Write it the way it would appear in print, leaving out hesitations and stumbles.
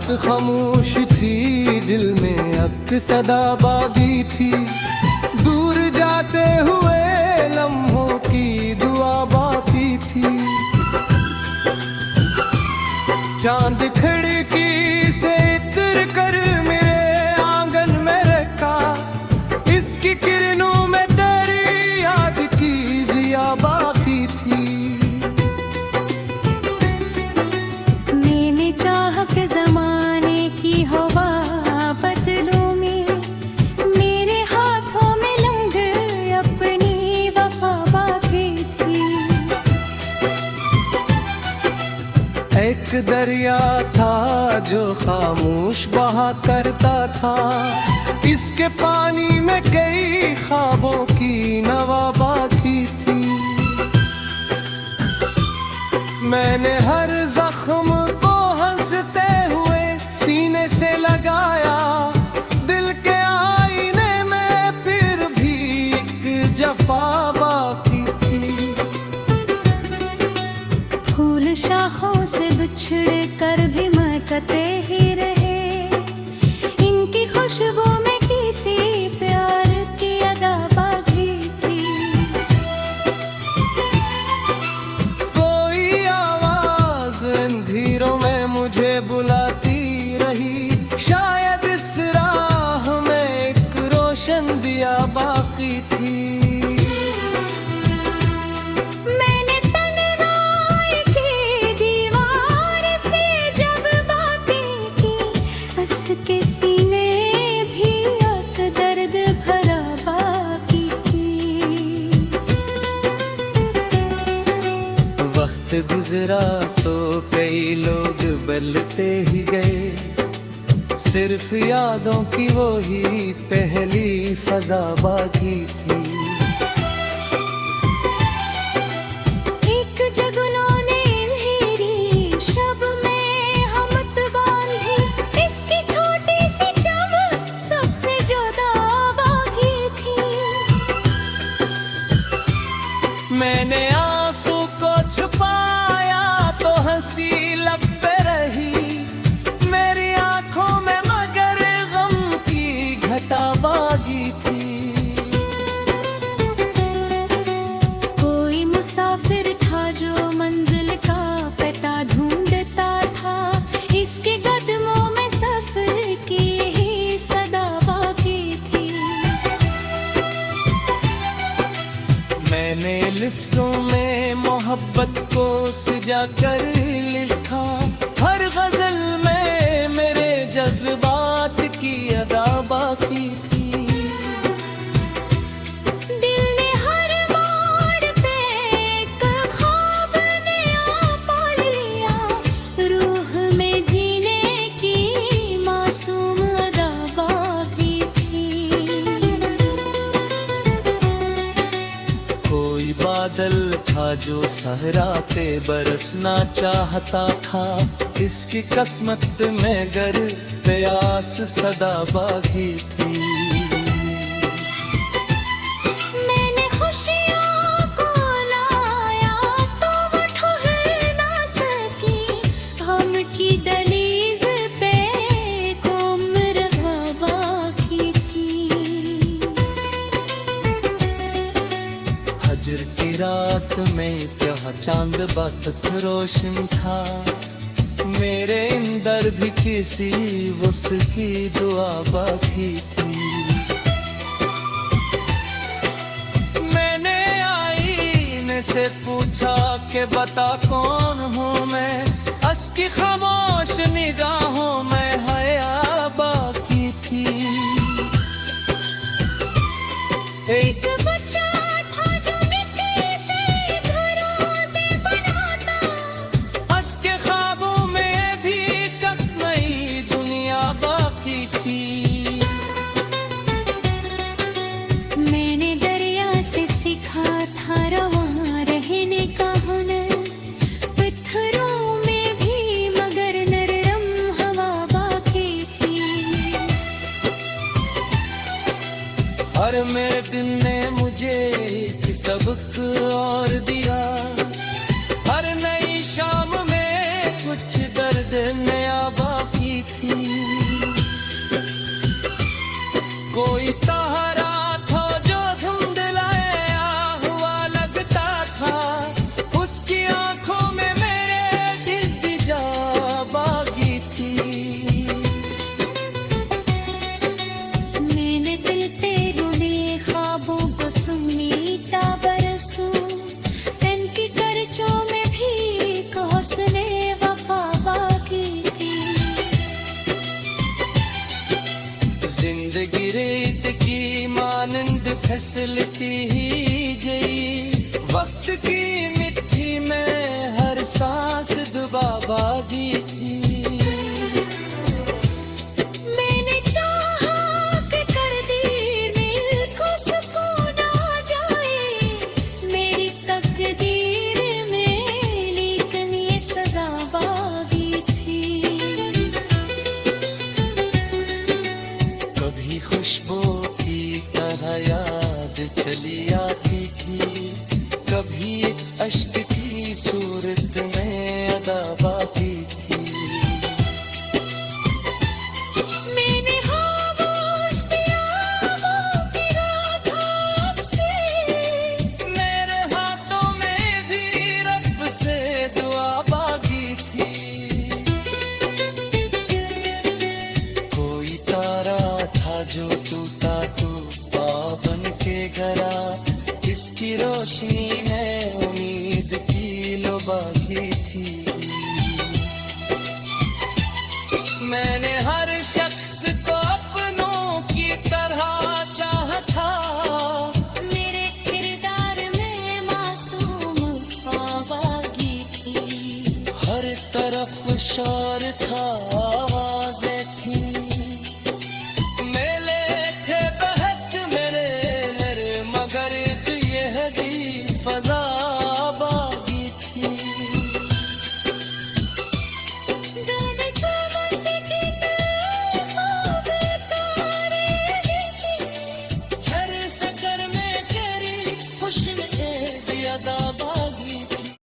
रात खामोश थी, दिल में अब की सदा बागी थी। दूर जाते हुए लम्हों की दुआ बाकी थी। चांद खिड़की से इतर कर मेरे आंगन में रखा, इसकी किरणों में तेरी याद की जिया बाकी थी। मैंने चाह के जमाने की हवा बदलूं में, मेरे हाथों में लंगर अपनी वफा बाकी थी। एक दरिया था जो खामोश बहा करता था, इसके पानी में कई ख्वाबों की नवा बाकी थी। मैंने हर जख्म को हंसते हुए सीने से लगाया, दिल के आईने में फिर भी एक जफा बाकी थी। फूल शाखों से बिछड़ कर भी महकते ही रहे, इनकी खुशबू में किसी प्यार की अदा बाकी थी। कोई आवाज अंधेरों में मुझे बुलाती रही, शायद इस राह में एक रोशन दिया बाकी थी। मैंने तन्हाई की दीवार से जब बातें की, हंस के सीने भी एक दर्द भरा बाकी थी। वक्त गुजरा तो कई लोग बदलते ही गए, सिर्फ यादों की वो ही पहली फजा बाकी थी। एक जगनों ने अंधेरी शब में हमत बांधी, इसकी छोटी सी चमक सबसे जुदा बाकी थी। मैंने आंसू को छुपाया तो हंसी लब पे रही, मेरी आंखों में मगर गम की घटा बागी थी। कोई मुसाफिर था जो मंजिल का पता ढूंढता था, इसके कदमों में सफर की ही सदा बाकी थी। मैंने लिफ्ज़ों में मोहब्बत को सजा कर लिखा, हर गजल में मेरे जज्बात की अदा बाकी थी। दिल ने हर मोड़ पे एक ख्वाब नया पाल लिया, रूह में जीने की मासूम अदा बाकी थी। कोई बादल था जो सहरा पे बरसना चाहता था, इसकी किस्मत में गर प्यास सदा बाकी थी। मैंने खुशियों को लाया तो वो ठहर ना सकी, हम की दहलीज पे एक उम्र बाकी थी। हजर की रात में क्या चांद बहुत रोशन था, मेरे अंदर भी किसी उसकी दुआ बाकी थी। मैंने आईने से पूछा कि बता कौन हूँ मैं, अस्की खामोश निगाहों में हया बाकी थी। एक बच्चा था जो मिट्टी से घरों पे बनाता, हंस के ख्वाबों में भी कब नई दुनिया बाकी थी। मैंने दरिया से सीखा था रवां रहने का हुनर, पत्थरों में भी मगर नरम हवा फैसिलिटी ही जई वक्त की मिट्टी में हर सांस दुबा बागी थी मैंने चाहा कि तकदीर में को सुकून आ जाए मेरी तकदीर में लेकिन ये सजा बागी थी कभी खुशबू की तरह याद चली आती थी कभी एक अश्क की सूरत में अदा बाकी थी मैंने खामोश दिया वो गिरा था आपसे मेरे हाथों में भी रब से दुआ बाकी थी कोई तारा था जो टूटा तो बन के गरा जिसकी रोशनी में उम्मीद की लो बाकी थी मैंने हर शख्स को अपनों की तरह चाहा था मेरे किरदार में मासूम ख्वाबागी थी हर तरफ शोर था